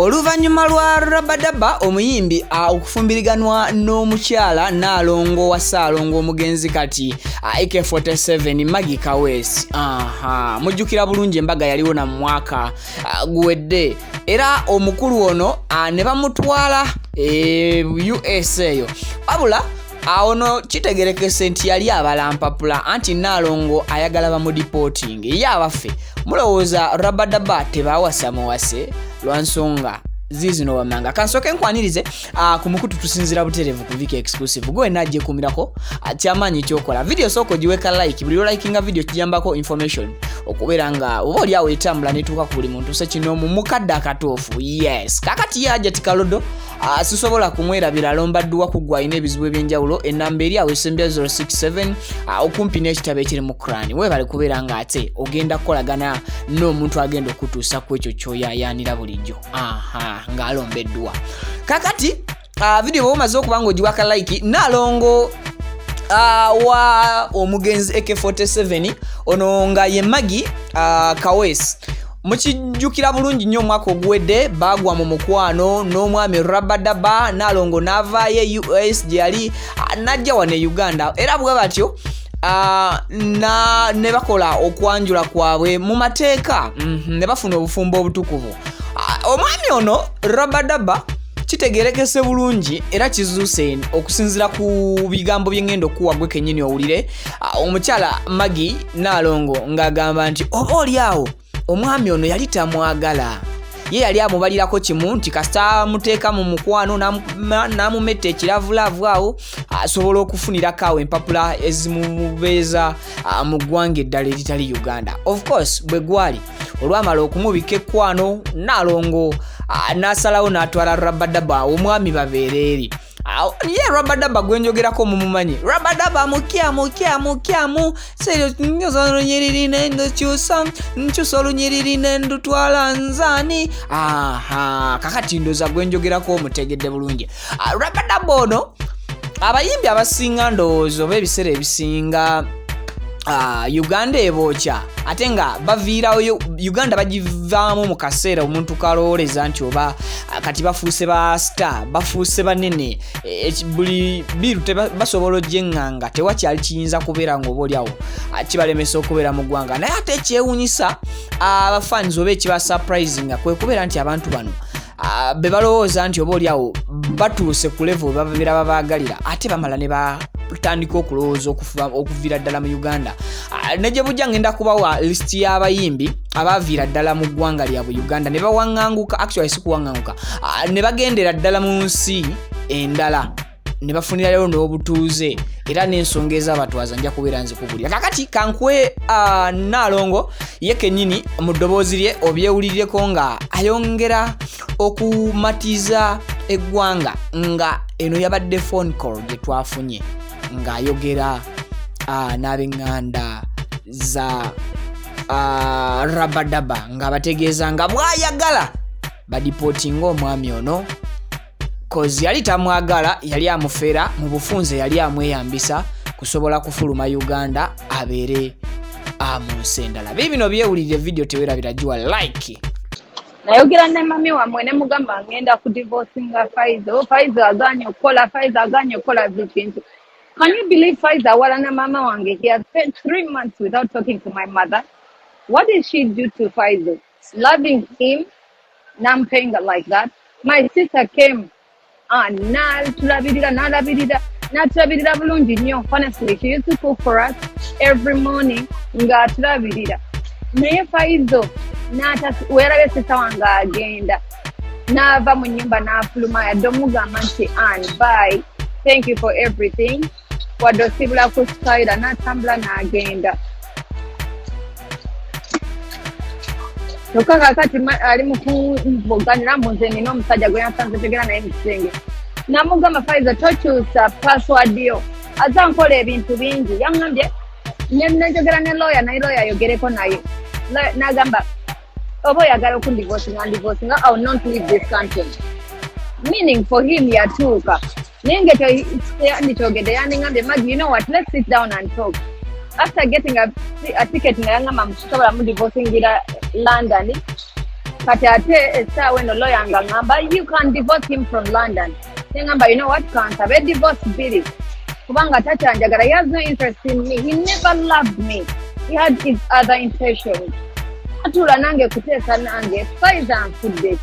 Oluvannyuma lwa Daba omuyimbi okufumbiriganwa n'omukyala Nalongo wa Ssalongo omugenzi kati AK47 Magi Kawesi. Mujjukira bulungi embaga yaliwo na mwaka guwedde era omukulu ono ne bamutwala USA eyo. Wabula ono kitegerekese nti yali abalampapula anti Nalongo ayagala ba Mudipotinga ye abaffe mulowooza Daba tebawasa muwase lwansonga zizino wamanga kansoke nkwanirize ku mukutu tusinzira buterevu ku Viki exclusive gwe najje kumirako kyamanyi kyokola video soko jiweka like buli likinga video kijambako information okuberanga oba oli awo etambula netuka ku buli muntu se kino mu mukadda akatofu. Yes kakati yaje tikalodo sisobola kumwerabira lombaddwa kugwa ine ebizibu ebyenjawulo enamba eri awo esembya 067 okumpi n'ekitabo ekiri mu Quran webale kuberanga ate ogenda kukolagana n'omuntu agenda okutuusa ku ekyo kyoyayanira bulijjo ng'alombeddwa. Kakati video bwomaze okubanga ogiwaka like Nalongo wa omugenzi AK47 ono nga ye Magi Kawesi. Mukijjukira bulungi nnyo omwaka oguwedde bagwa mu mukwano n'omwami Daba Nalongo n'avaayo US gye yali najja wano e Uganda era bwe batyo ne bakola okwanjula kwabwe mu mateeka ne bafuna obufumbo obutukuvu. Omwami ono Daba kitegerekese bulungi era kizuuse okusinzira ku bigambo by'engendo okuwa gwe kennyini owulire omukyala Magi Nalongo ng'agamba nti oba oli awo omwami ono yali tamwagala ye yali amubalirako kimu nti kasita muteeka mu mukwano n'amumetta ekiravulavu awo asobola okufunirako awo empapula ezimubeeza mu ggwanga eddala eritali Uganda. Of course bwe gwali olwamala okumubika ekkwano Nalongo n'asalawo n'atwala Daba omwami babeere eri. Ye Daba gwenjogerako mumumanyi Daba mukyamu seyo nyoza olunyiriri n'endokyusa nkyusa olunyiriri n'endutwala nzani kakati ndoza gwenjogerako omutegedde bulungi. Daba ono abayimbi abasinga ndowooza oba ebiseera ebisinga Uganda ebokya ate nga baviirayo Uganda bagivaamu mu kaseera omuntu kalooleza nti oba kati bafuuse ba star bafuuse banene buli biru basobola ogyenganga tewakyali kiyinza kubeera ng'oba oli awo kibalemesa okubeera mu ggwanga naye ate ekyewuunyisa abafans oba ekiba surprisinga kwe kubeera nti abantu bano be balowooza nti oba oli awo batuuse ku level babeera babaagalira ate bamala ne batandika okulowooza okuviira ddala mu Uganda. Negye bujja ngenda kubawa list y'abayimbi abaviira ddala mu ggwanga lyabwe Uganda ne bawaŋŋanguka actually si kuwaŋŋanguka ne bagendera ddala mu nsi endala ne bafunirayo n'obutuuze era n'ensonga ezabatwaza nja kubeera nze kugulira. Kakati kankwe Nalongo ye kennyini mu ddoboozi lye obyewulirireko nga ayongera okumatiza eggwanga nga eno yabadde phone call gye twafunye ng'ayogera n'ab'eŋŋanda za Daba ng'abategeeza nga bw'ayagala badipotinga omwami ono kozi yali tamwagala yali amufera mu bufunze yali amweyambisa kusobola kufuluma Uganda abeere mu nsi endala. Bibino byewulirire video tewerabira jiwa like. Nayogera ne mami wamwe ne mugamba ngenda ku divorcinga Faizo aganye okola bikintu. Can you believe Faizo wala na mama wange? He has spent 3 months without talking to my mother. What did she do to Faizo? Loving him, nampaying like that. My sister came natulabirira bulungi nnyo. Honestly, she used to cook for us every morning nga tulabirira. Naye Faizo weerabye sista wange agenda n'ava mu nnyumba n'afuluma yadde omugamba nti bye, thank you for everything wadde osibula ku skyra n'atambula n'agenda. Kyokka kakati ali mu kuvuganira mu nze nina omusajja gwe nasanze tegera naye mu kisenge namugamba Faizo tokyusa password yo aza nkola ebintu bingi yaŋŋambye nenjogera ne lawyer naye lawyer ayogereko naye n'agamba oba oyagala okundivorcinga I will not leave this country, meaning for him yatuuka naye ngekyogedde yandiŋambye Magi, you know what, let's sit down and talk. After getting a ticket nga yaŋŋamba mukisobola mudivorcingira London kati ate essaawa eno lawyer nga ngamba you can divorce him from London. Ngamba you know what, kansabe divorce biri kubanga tatanjagala. He has no interest in me. He never loved me. He had his other intentions. Atula nange kuteesa nange faiza nfudde